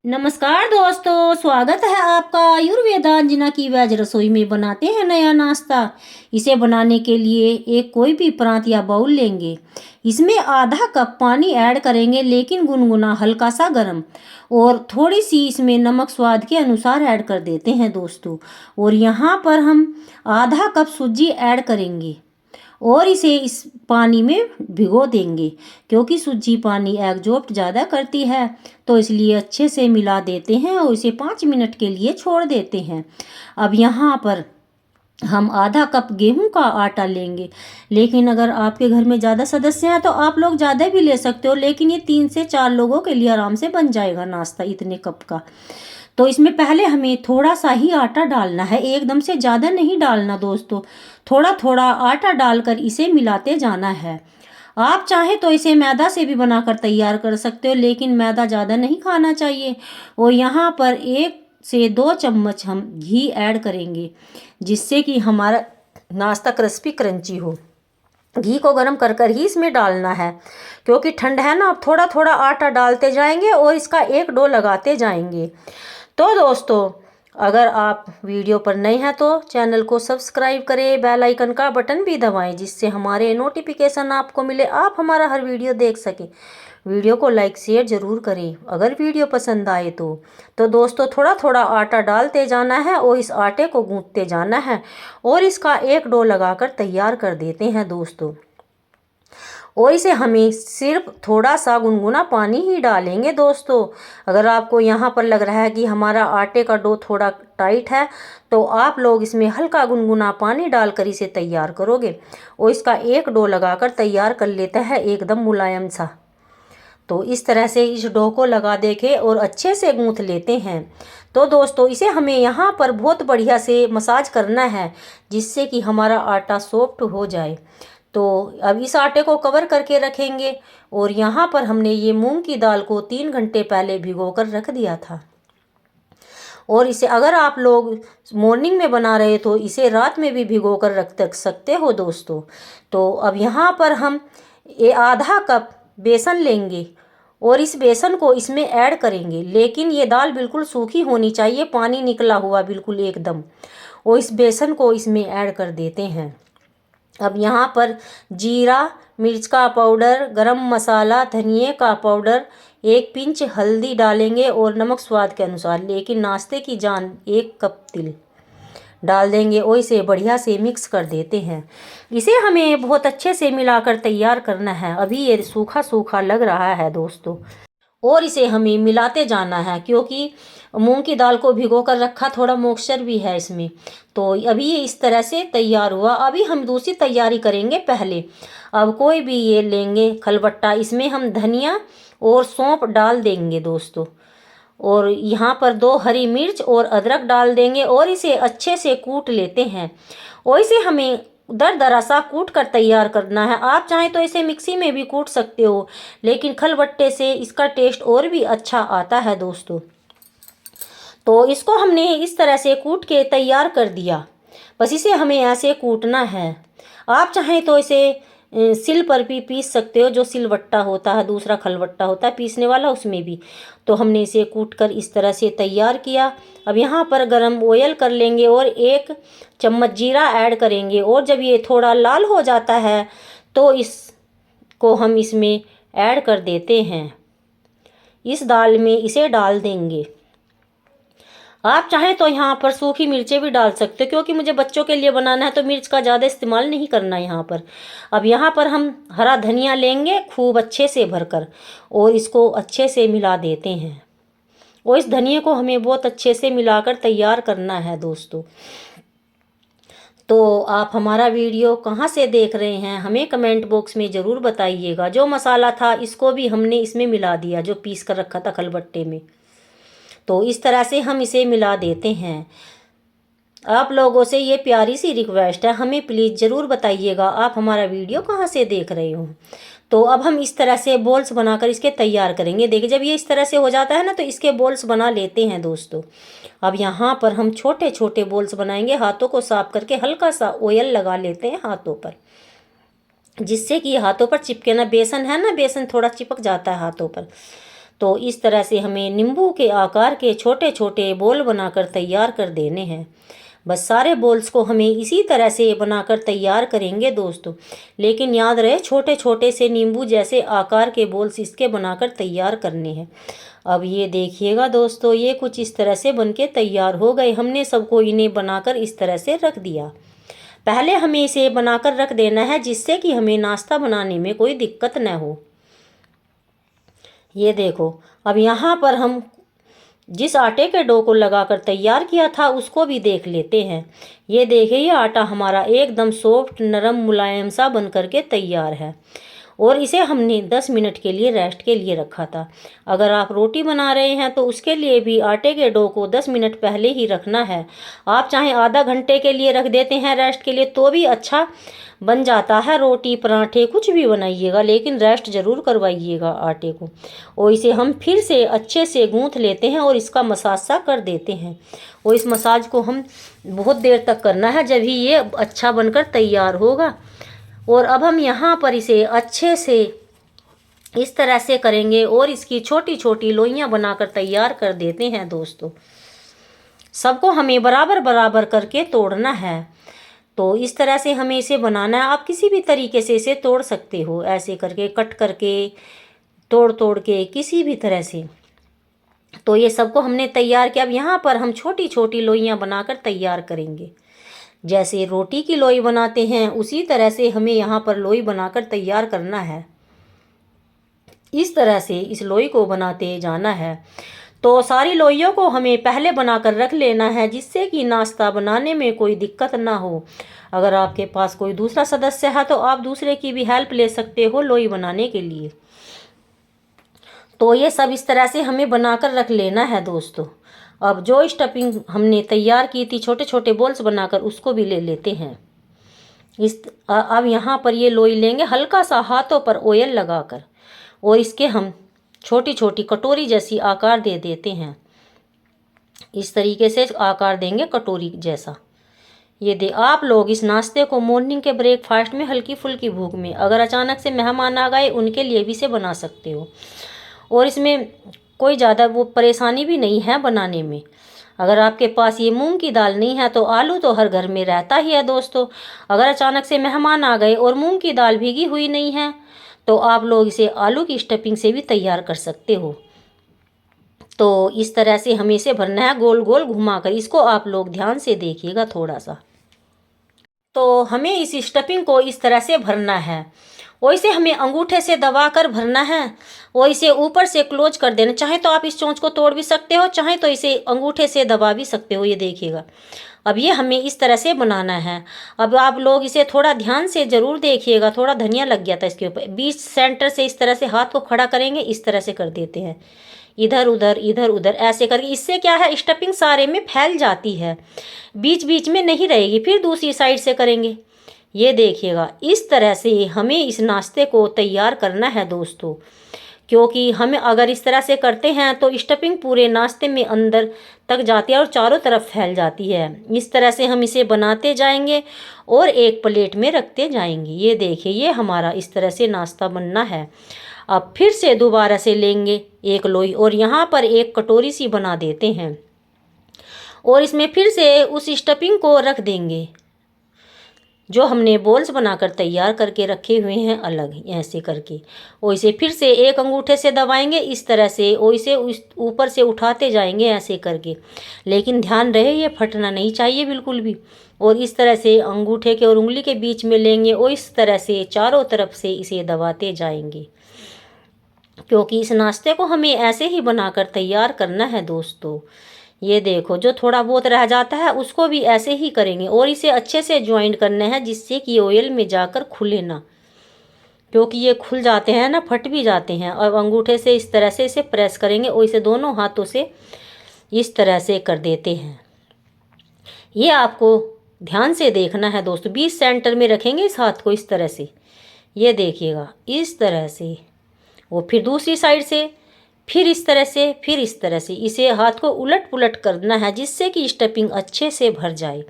नमस्कार दोस्तों, स्वागत है आपका आयुर्वेदा अंजना की वेज रसोई में। बनाते हैं नया नाश्ता। इसे बनाने के लिए एक कोई भी प्रांत या बाउल लेंगे। इसमें आधा कप पानी ऐड करेंगे, लेकिन गुनगुना, हल्का सा गर्म। और थोड़ी सी इसमें नमक स्वाद के अनुसार ऐड कर देते हैं दोस्तों। और यहाँ पर हम आधा कप सूजी ऐड करेंगे और इसे इस पानी में भिगो देंगे, क्योंकि सूजी पानी एब्जॉर्ब ज़्यादा करती है। तो इसलिए अच्छे से मिला देते हैं और इसे 5 मिनट के लिए छोड़ देते हैं। अब यहाँ पर हम आधा कप गेहूं का आटा लेंगे, लेकिन अगर आपके घर में ज़्यादा सदस्य हैं तो आप लोग ज़्यादा भी ले सकते हो, लेकिन ये 3 से 4 लोगों के लिए आराम से बन जाएगा नाश्ता इतने कप का। तो इसमें पहले हमें थोड़ा सा ही आटा डालना है, एकदम से ज़्यादा नहीं डालना दोस्तों। थोड़ा थोड़ा आटा डालकर इसे मिलाते जाना है। आप चाहें तो इसे मैदा से भी बनाकर तैयार कर सकते हो, लेकिन मैदा ज़्यादा नहीं खाना चाहिए। और यहाँ पर 1 से 2 चम्मच हम घी ऐड करेंगे, जिससे कि हमारा नाश्ता क्रिस्पी क्रंची हो। घी को गर्म कर कर ही इसमें डालना है, क्योंकि ठंड है ना। अब थोड़ा थोड़ा आटा डालते जाएंगे और इसका एक डो लगाते जाएंगे। तो दोस्तों, अगर आप वीडियो पर नए हैं तो चैनल को सब्सक्राइब करें, बेल आइकन का बटन भी दबाएं, जिससे हमारे नोटिफिकेशन आपको मिले, आप हमारा हर वीडियो देख सकें। वीडियो को लाइक शेयर ज़रूर करें अगर वीडियो पसंद आए तो दोस्तों, थोड़ा थोड़ा आटा डालते जाना है और इस आटे को गूंथते जाना है और इसका एक डो लगाकर तैयार कर देते हैं दोस्तों। और इसे हमें सिर्फ थोड़ा सा गुनगुना पानी ही डालेंगे दोस्तों। अगर आपको यहाँ पर लग रहा है कि हमारा आटे का डो थोड़ा टाइट है, तो आप लोग इसमें हल्का गुनगुना पानी डालकर इसे तैयार करोगे और इसका एक डो लगाकर तैयार कर लेता है एकदम मुलायम सा। तो इस तरह से इस डो को लगा देके और अच्छे से गूंथ लेते हैं। तो दोस्तों, इसे हमें यहाँ पर बहुत बढ़िया से मसाज करना है, जिससे कि हमारा आटा सॉफ्ट हो जाए। तो अब इस आटे को कवर करके रखेंगे। और यहाँ पर हमने ये मूंग की दाल को 3 घंटे पहले भिगो कर रख दिया था। और इसे अगर आप लोग मॉर्निंग में बना रहे तो इसे रात में भी भिगो कर रख सकते हो दोस्तों। तो अब यहाँ पर हम ये आधा कप बेसन लेंगे और इस बेसन को इसमें ऐड करेंगे, लेकिन ये दाल बिल्कुल सूखी होनी चाहिए, पानी निकला हुआ बिल्कुल एकदम। और इस बेसन को इसमें ऐड कर देते हैं। अब यहाँ पर जीरा, मिर्च का पाउडर, गरम मसाला, धनिए का पाउडर, 1 पिंच हल्दी डालेंगे और नमक स्वाद के अनुसार, लेकिन नाश्ते की जान 1 कप तिल डाल देंगे और इसे बढ़िया से मिक्स कर देते हैं। इसे हमें बहुत अच्छे से मिलाकर तैयार करना है। अभी ये सूखा सूखा लग रहा है दोस्तों, और इसे हमें मिलाते जाना है, क्योंकि मूंग की दाल को भिगो कर रखा, थोड़ा मॉइस्चर भी है इसमें। तो अभी ये इस तरह से तैयार हुआ। अभी हम दूसरी तैयारी करेंगे पहले। अब कोई भी ये लेंगे खलबट्टा, इसमें हम धनिया और सौंफ डाल देंगे दोस्तों। और यहाँ पर 2 हरी मिर्च और अदरक डाल देंगे और इसे अच्छे से कूट लेते हैं। और इसे हमें दरदरा सा कूट कर तैयार करना है। आप चाहें तो इसे मिक्सी में भी कूट सकते हो, लेकिन खलबट्टे से इसका टेस्ट और भी अच्छा आता है दोस्तों। तो इसको हमने इस तरह से कूट के तैयार कर दिया। बस इसे हमें ऐसे कूटना है। आप चाहें तो इसे सिल पर भी पीस सकते हो, जो सिलवट्टा होता है, दूसरा खलबट्टा होता है पीसने वाला, उसमें भी। तो हमने इसे कूट कर इस तरह से तैयार किया। अब यहाँ पर गरम ऑयल कर लेंगे और 1 चम्मच जीरा ऐड करेंगे। और जब ये थोड़ा लाल हो जाता है तो इसको हम इसमें ऐड कर देते हैं। इस दाल में इसे डाल देंगे। आप चाहें तो यहाँ पर सूखी मिर्चें भी डाल सकते हो, क्योंकि मुझे बच्चों के लिए बनाना है तो मिर्च का ज़्यादा इस्तेमाल नहीं करना यहाँ पर। अब यहाँ पर हम हरा धनिया लेंगे खूब अच्छे से भरकर और इसको अच्छे से मिला देते हैं। और इस धनिया को हमें बहुत अच्छे से मिलाकर तैयार करना है दोस्तों। तो आप हमारा वीडियो कहाँ से देख रहे हैं हमें कमेंट बॉक्स में ज़रूर बताइएगा। जो मसाला था इसको भी हमने इसमें मिला दिया, जो पीस कर रखा था खलबट्टे में। तो इस तरह से हम इसे मिला देते हैं। आप लोगों से ये प्यारी सी रिक्वेस्ट है, हमें प्लीज़ ज़रूर बताइएगा आप हमारा वीडियो कहाँ से देख रहे हो। तो अब हम इस तरह से बॉल्स बनाकर इसके तैयार करेंगे। देखिए, जब ये इस तरह से हो जाता है ना, तो इसके बॉल्स बना लेते हैं दोस्तों। अब यहाँ पर हम छोटे छोटे बॉल्स बनाएंगे। हाथों को साफ करके हल्का सा ऑयल लगा लेते हैं हाथों पर, जिससे कि हाथों पर चिपके ना। बेसन है ना, बेसन थोड़ा चिपक जाता है हाथों पर। तो इस तरह से हमें नींबू के आकार के छोटे छोटे बॉल बनाकर तैयार कर देने हैं। बस सारे बॉल्स को हमें इसी तरह से बनाकर तैयार करेंगे दोस्तों। लेकिन याद रहे छोटे छोटे से नींबू जैसे आकार के बॉल्स इसके बनाकर तैयार करने हैं। अब ये देखिएगा दोस्तों, ये कुछ इस तरह से बनके तैयार हो गए। हमने सबको इन्हें बनाकर इस तरह से रख दिया। पहले हमें इसे बनाकर रख देना है जिससे कि हमें नाश्ता बनाने में कोई दिक्कत न हो। ये देखो, अब यहाँ पर हम जिस आटे के डो को लगाकर तैयार किया था उसको भी देख लेते हैं। ये देखिए, ये आटा हमारा एकदम सॉफ्ट नरम मुलायम सा बन करके तैयार है और इसे हमने 10 मिनट के लिए रेस्ट के लिए रखा था। अगर आप रोटी बना रहे हैं तो उसके लिए भी आटे के डो को 10 मिनट पहले ही रखना है। आप चाहे आधा घंटे के लिए रख देते हैं रेस्ट के लिए तो भी अच्छा बन जाता है। रोटी पराठे कुछ भी बनाइएगा, लेकिन रेस्ट ज़रूर करवाइएगा आटे को। और इसे हम फिर से अच्छे से गूँथ लेते हैं और इसका मसाज सा कर देते हैं। और इस मसाज को हम बहुत देर तक करना है, जब ही ये अच्छा बनकर तैयार होगा। और अब हम यहाँ पर इसे अच्छे से इस तरह से करेंगे और इसकी छोटी छोटी लोइयाँ बनाकर तैयार कर देते हैं दोस्तों। सबको हमें बराबर बराबर करके तोड़ना है। तो इस तरह से हमें इसे बनाना है। आप किसी भी तरीके से इसे तोड़ सकते हो, ऐसे करके कट करके तोड़ तोड़ के किसी भी तरह से। तो ये सबको हमने तैयार किया। अब यहाँ पर हम छोटी छोटी लोइयाँ बनाकर तैयार करेंगे। जैसे रोटी की लोई बनाते हैं उसी तरह से हमें यहाँ पर लोई बनाकर तैयार करना है। इस तरह से इस लोई को बनाते जाना है। तो सारी लोइयों को हमें पहले बनाकर रख लेना है जिससे कि नाश्ता बनाने में कोई दिक्कत ना हो। अगर आपके पास कोई दूसरा सदस्य है तो आप दूसरे की भी हेल्प ले सकते हो लोई बनाने के लिए। तो ये सब इस तरह से हमें बनाकर रख लेना है दोस्तों। अब जो स्टफिंग हमने तैयार की थी छोटे छोटे बॉल्स बनाकर, उसको भी ले लेते हैं। अब यहाँ पर ये लोई लेंगे हल्का सा हाथों पर ऑयल लगाकर और इसके हम छोटी छोटी कटोरी जैसी आकार दे देते हैं। इस तरीके से आकार देंगे कटोरी जैसा। ये दे आप लोग इस नाश्ते को मॉर्निंग के ब्रेकफास्ट में हल्की फुल्की भूख में, अगर अचानक से मेहमान आ गए उनके लिए भी इसे बना सकते हो। और इसमें कोई ज़्यादा वो परेशानी भी नहीं है बनाने में। अगर आपके पास ये मूंग की दाल नहीं है तो आलू तो हर घर में रहता ही है दोस्तों। अगर अचानक से मेहमान आ गए और मूंग की दाल भीगी हुई नहीं है तो आप लोग इसे आलू की स्टफिंग से भी तैयार कर सकते हो। तो इस तरह से हमें इसे भरना है गोल गोल घुमाकर। इसको आप लोग ध्यान से देखिएगा थोड़ा सा। तो हमें इस स्टफिंग को इस तरह से भरना है और इसे हमें अंगूठे से दबा कर भरना है और इसे ऊपर से क्लोज कर देना। चाहे तो आप इस चोंच को तोड़ भी सकते हो, चाहे तो इसे अंगूठे से दबा भी सकते हो। ये देखिएगा, अब ये हमें इस तरह से बनाना है। अब आप लोग इसे थोड़ा ध्यान से ज़रूर देखिएगा। थोड़ा धनिया लग गया था इसके ऊपर। बीच सेंटर से इस तरह से हाथ को खड़ा करेंगे, इस तरह से कर देते हैं, इधर उधर ऐसे करके। इससे क्या है, स्टफिंग सारे में फैल जाती है, बीच बीच में नहीं रहेगी। फिर दूसरी साइड से करेंगे। ये देखिएगा, इस तरह से हमें इस नाश्ते को तैयार करना है दोस्तों। क्योंकि हमें अगर इस तरह से करते हैं तो स्टफिंग पूरे नाश्ते में अंदर तक जाती है और चारों तरफ फैल जाती है। इस तरह से हम इसे बनाते जाएंगे और एक प्लेट में रखते जाएंगे। ये देखिए, ये हमारा इस तरह से नाश्ता बनना है। अब फिर से दोबारा से लेंगे एक लोई और यहाँ पर एक कटोरी सी बना देते हैं और इसमें फिर से उस स्टफिंग को रख देंगे जो हमने बॉल्स बनाकर तैयार करके रखे हुए हैं अलग, ऐसे करके। और इसे फिर से एक अंगूठे से दबाएंगे इस तरह से और इसे ऊपर से उठाते जाएंगे ऐसे करके। लेकिन ध्यान रहे ये फटना नहीं चाहिए बिल्कुल भी। और इस तरह से अंगूठे के और उंगली के बीच में लेंगे और इस तरह से चारों तरफ से इसे दबाते जाएंगे। क्योंकि इस नाश्ते को हमें ऐसे ही बनाकर तैयार करना है दोस्तों। ये देखो, जो थोड़ा बहुत रह जाता है उसको भी ऐसे ही करेंगे और इसे अच्छे से ज्वाइंट करना है जिससे कि ऑयल में जाकर खुले ना। क्योंकि ये खुल जाते हैं ना, फट भी जाते हैं। और अंगूठे से इस तरह से इसे प्रेस करेंगे और इसे दोनों हाथों से इस तरह से कर देते हैं। ये आपको ध्यान से देखना है दोस्तों। 20 सेंटर में रखेंगे इस हाथ को इस तरह से। ये देखिएगा, इस तरह से। वो फिर दूसरी साइड से, फिर इस तरह से, फिर इस तरह से। इसे हाथ को उलट पुलट करना है जिससे कि स्टफिंग अच्छे से भर जाए।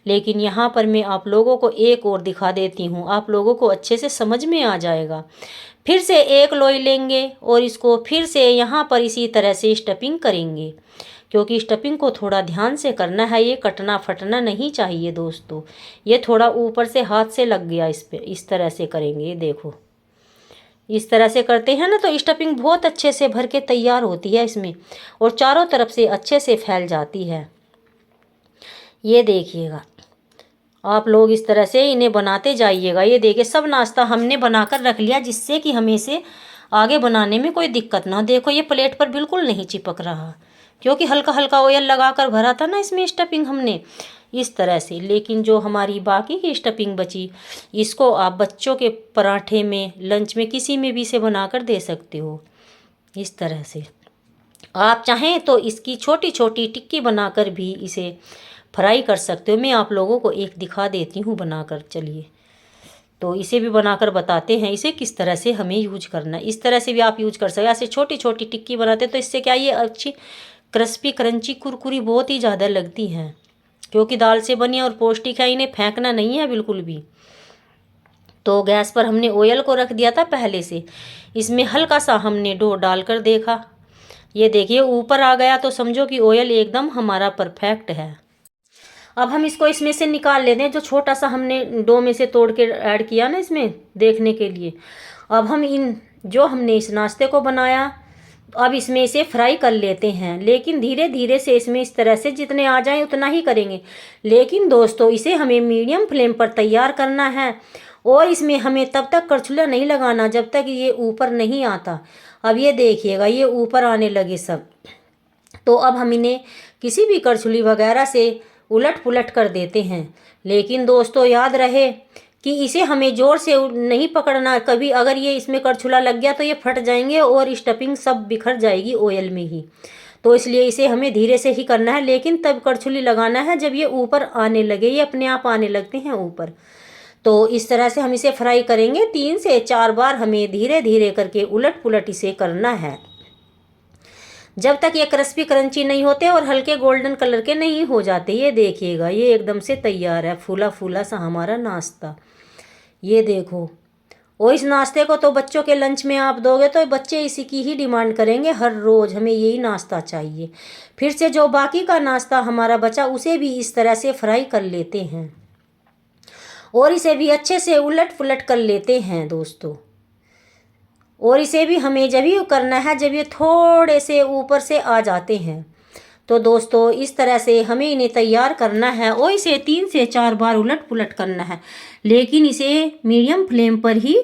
लेकिन यहाँ पर मैं आप लोगों को एक और दिखा देती हूँ, आप लोगों को अच्छे से समझ में आ जाएगा। फिर से एक लोई लेंगे और इसको फिर से यहाँ पर इसी तरह से स्टफिंग करेंगे, क्योंकि स्टफिंग को थोड़ा ध्यान से करना है, ये कटना फटना नहीं चाहिए दोस्तों। ये थोड़ा ऊपर से हाथ से लग गया इस पे, इस तरह से करेंगे। ये देखो इस तरह से करते हैं ना तो स्टफिंग बहुत अच्छे से भर के तैयार होती है इसमें और चारों तरफ से अच्छे से फैल जाती है। ये देखिएगा आप लोग इस तरह से इन्हें बनाते जाइएगा। ये देखिए सब नाश्ता हमने बनाकर रख लिया, जिससे कि हमें इसे आगे बनाने में कोई दिक्कत ना हो। देखो ये प्लेट पर बिल्कुल नहीं चिपक रहा, क्योंकि हल्का हल्का ऑयल लगाकर भरा था ना इसमें स्टफिंग हमने, इस तरह से। लेकिन जो हमारी बाकी की स्टफिंग बची, इसको आप बच्चों के पराठे में, लंच में, किसी में भी इसे बनाकर दे सकते हो इस तरह से। आप चाहें तो इसकी छोटी छोटी टिक्की बनाकर भी इसे फ्राई कर सकते हो। मैं आप लोगों को एक दिखा देती हूँ बनाकर, चलिए। तो इसे भी बनाकर बताते हैं इसे किस तरह से हमें यूज करना है। इस तरह से भी आप यूज कर सकते हो। ऐसे छोटी छोटी टिक्की बनाते तो इससे क्या ये अच्छी क्रिस्पी क्रंची कुरकुरी बहुत ही ज़्यादा लगती हैं, क्योंकि दाल से बनी और पौष्टिक है, इन्हें फेंकना नहीं है बिल्कुल भी। तो गैस पर हमने ऑयल को रख दिया था पहले से, इसमें हल्का सा हमने डो डालकर देखा। ये देखिए ऊपर आ गया, तो समझो कि ऑयल एकदम हमारा परफेक्ट है। अब हम इसको इसमें से निकाल लेते हैं, जो छोटा सा हमने डो में से तोड़ के ऐड किया ना इसमें देखने के लिए। अब हम जो हमने इस नाश्ते को बनाया, अब इसमें इसे फ्राई कर लेते हैं, लेकिन धीरे धीरे से इसमें इस तरह से जितने आ जाएं उतना ही करेंगे। लेकिन दोस्तों इसे हमें मीडियम फ्लेम पर तैयार करना है, और इसमें हमें तब तक करछुला नहीं लगाना जब तक ये ऊपर नहीं आता। अब ये देखिएगा ये ऊपर आने लगे सब। तो अब हम इन्हें किसी भी करछुली वगैरह से उलट पुलट कर देते हैं। लेकिन दोस्तों याद रहे कि इसे हमें ज़ोर से नहीं पकड़ना, कभी अगर ये इसमें करछुला लग गया तो ये फट जाएंगे और स्टफिंग सब बिखर जाएगी ऑयल में ही। तो इसलिए इसे हमें धीरे से ही करना है, लेकिन तब करछुली लगाना है जब ये ऊपर आने लगे, ये अपने आप आने लगते हैं ऊपर। तो इस तरह से हम इसे फ्राई करेंगे 3 से 4 बार, हमें धीरे धीरे करके उलट पुलट इसे करना है, जब तक ये क्रिस्पी क्रंची नहीं होते और हल्के गोल्डन कलर के नहीं हो जाते। ये देखिएगा ये एकदम से तैयार है, फूला फूला सा हमारा नाश्ता। ये देखो, और इस नाश्ते को तो बच्चों के लंच में आप दोगे तो बच्चे इसी की ही डिमांड करेंगे, हर रोज़ हमें यही नाश्ता चाहिए। फिर से जो बाकी का नाश्ता हमारा बचा उसे भी इस तरह से फ्राई कर लेते हैं और इसे भी अच्छे से उलट पुलट कर लेते हैं दोस्तों। और इसे भी हमें जब ही करना है जब ये थोड़े से ऊपर से आ जाते हैं। तो दोस्तों इस तरह से हमें इन्हें तैयार करना है और इसे 3 से 4 बार उलट पुलट करना है, लेकिन इसे मीडियम फ्लेम पर ही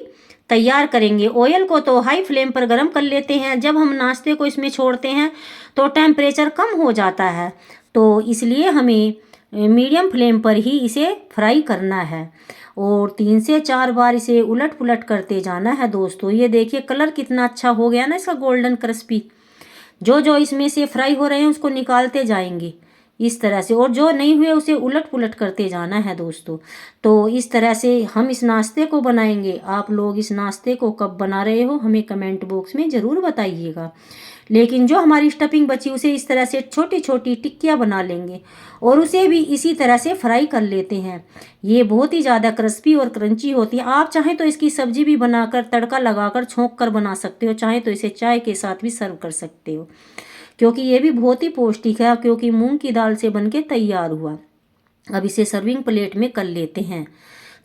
तैयार करेंगे। ऑयल को तो हाई फ्लेम पर गर्म कर लेते हैं, जब हम नाश्ते को इसमें छोड़ते हैं तो टेम्परेचर कम हो जाता है, तो इसलिए हमें मीडियम फ्लेम पर ही इसे फ्राई करना है और 3 से 4 बार इसे उलट पुलट करते जाना है दोस्तों। ये देखिए कलर कितना अच्छा हो गया ना इसका, गोल्डन क्रिस्पी। जो जो इसमें से फ्राई हो रहे हैं उसको निकालते जाएंगे इस तरह से, और जो नहीं हुए उसे उलट पुलट करते जाना है दोस्तों। तो इस तरह से हम इस नाश्ते को बनाएंगे। आप लोग इस नाश्ते को कब बना रहे हो हमें कमेंट बॉक्स में ज़रूर बताइएगा। लेकिन जो हमारी स्टफिंग बची उसे इस तरह से छोटी छोटी टिक्कियाँ बना लेंगे और उसे भी इसी तरह से फ्राई कर लेते हैं। ये बहुत ही ज़्यादा क्रिस्पी और क्रंची होती है। आप चाहें तो इसकी सब्जी भी बनाकर तड़का लगाकर छोंक कर बना सकते हो, चाहे तो इसे चाय के साथ भी सर्व कर सकते हो, क्योंकि ये भी बहुत ही पौष्टिक है, क्योंकि मूंग की दाल से बनके तैयार हुआ। अब इसे सर्विंग प्लेट में कर लेते हैं।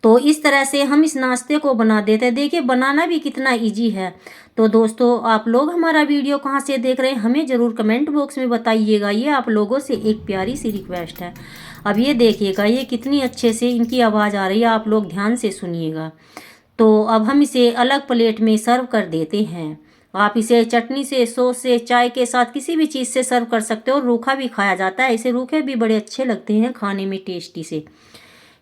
तो इस तरह से हम इस नाश्ते को बना देते हैं। देखिए बनाना भी कितना इजी है। तो दोस्तों आप लोग हमारा वीडियो कहाँ से देख रहे हैं हमें ज़रूर कमेंट बॉक्स में बताइएगा। ये आप लोगों से एक प्यारी सी रिक्वेस्ट है। अब ये देखिएगा ये कितनी अच्छे से इनकी आवाज़ आ रही है, आप लोग ध्यान से सुनिएगा। तो अब हम इसे अलग प्लेट में सर्व कर देते हैं। आप इसे चटनी से, सॉस से, चाय के साथ किसी भी चीज़ से सर्व कर सकते हो, और रूखा भी खाया जाता है। इसे रूखे भी बड़े अच्छे लगते हैं खाने में टेस्टी से।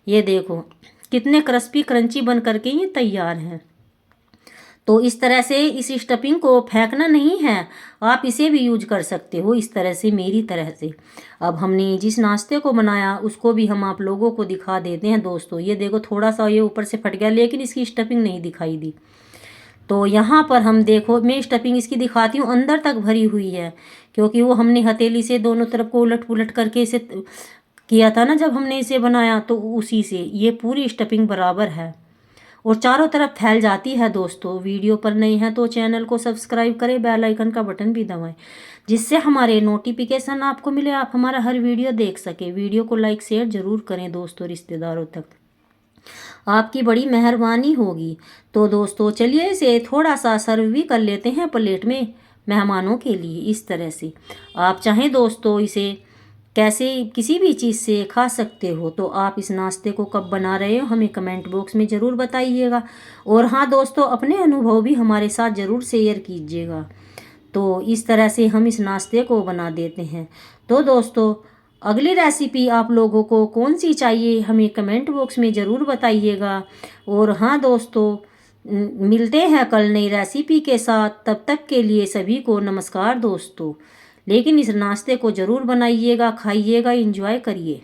ये देखो कितने क्रिस्पी क्रंची बन करके ये तैयार हैं। तो इस तरह से इस स्टफिंग को फेंकना नहीं है, आप इसे भी यूज कर सकते हो इस तरह से, मेरी तरह से। अब हमने जिस नाश्ते को बनाया उसको भी हम आप लोगों को दिखा देते हैं दोस्तों। ये देखो थोड़ा सा ये ऊपर से फट गया, लेकिन इसकी स्टफिंग नहीं दिखाई दी। तो यहाँ पर हम देखो मैं स्टफिंग इसकी दिखाती हूँ, अंदर तक भरी हुई है, क्योंकि वो हमने हथेली से दोनों तरफ को उलट पुलट करके इसे किया था ना जब हमने इसे बनाया, तो उसी से ये पूरी स्टफिंग बराबर है। और चारों तरफ फैल जाती है दोस्तों। वीडियो पर नए हैं तो चैनल को सब्सक्राइब करें, बेल आइकन का बटन भी दबाएं, जिससे हमारे नोटिफिकेशन आपको मिले, आप हमारा हर वीडियो देख सकें। वीडियो को लाइक शेयर ज़रूर करें दोस्तों, रिश्तेदारों तक, आपकी बड़ी मेहरबानी होगी। तो दोस्तों चलिए इसे थोड़ा सा सर्व भी कर लेते हैं प्लेट में मेहमानों के लिए। इस तरह से आप चाहें दोस्तों इसे कैसे किसी भी चीज़ से खा सकते हो। तो आप इस नाश्ते को कब बना रहे हो हमें कमेंट बॉक्स में ज़रूर बताइएगा। और हाँ दोस्तों, अपने अनुभव भी हमारे साथ ज़रूर शेयर कीजिएगा। तो इस तरह से हम इस नाश्ते को बना देते हैं। तो दोस्तों अगली रेसिपी आप लोगों को कौन सी चाहिए हमें कमेंट बॉक्स में ज़रूर बताइएगा। और हाँ दोस्तों, मिलते हैं कल नई रेसिपी के साथ। तब तक के लिए सभी को नमस्कार दोस्तों। लेकिन इस नाश्ते को ज़रूर बनाइएगा, खाइएगा, एंजॉय करिए।